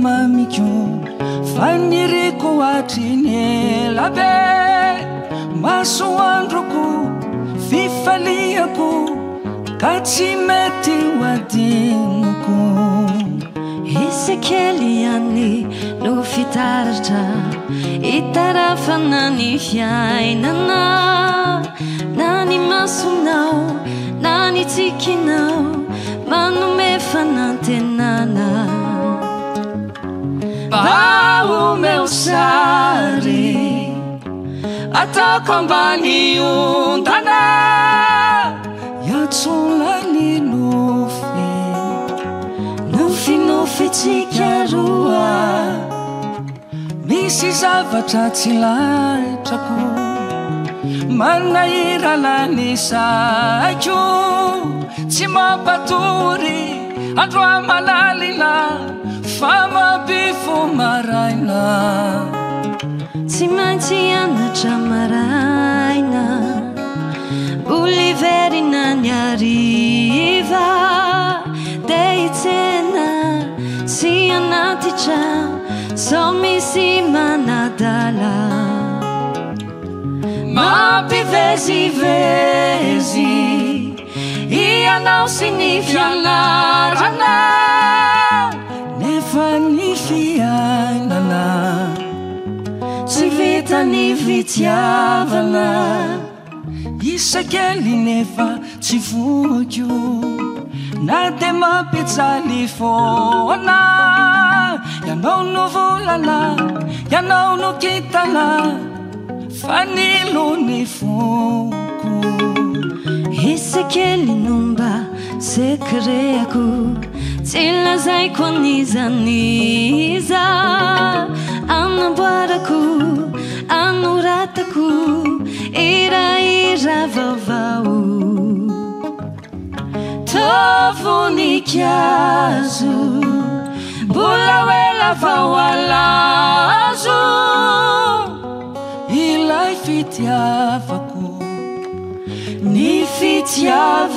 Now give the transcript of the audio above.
mamiko faniriko atrinelabe masoandroko fifaliako ka tsy mety hoadinoko isekely ihany no fitaratra itarafana ny fiainana na ny masonao na ny tsikinao manome fanantenana bao meu sary ataoko ambany ondana iatsolany nofitsika roa misy zavatra tsy laitrako manahiralany saiko tsy mampatory andro amalalina fa mabifo maraina tsy maintsy anatra maraina boliverina ny ariva de itsena sy anaty trano sao misy manadala mampivezivezy ianao sy ny fianarana nefa ny fiainana tsy vita ny fitiavana isakely nefa tsy voky na de mampijaly foana ianao no volana ianao no kitana fa nilony foko isekely nomba sekreako tsy lazaiko anizaniza anamboarako anoratako iraira vaovao voninkazo mbola ela vao alazo ilay fitiavako ny fitiavana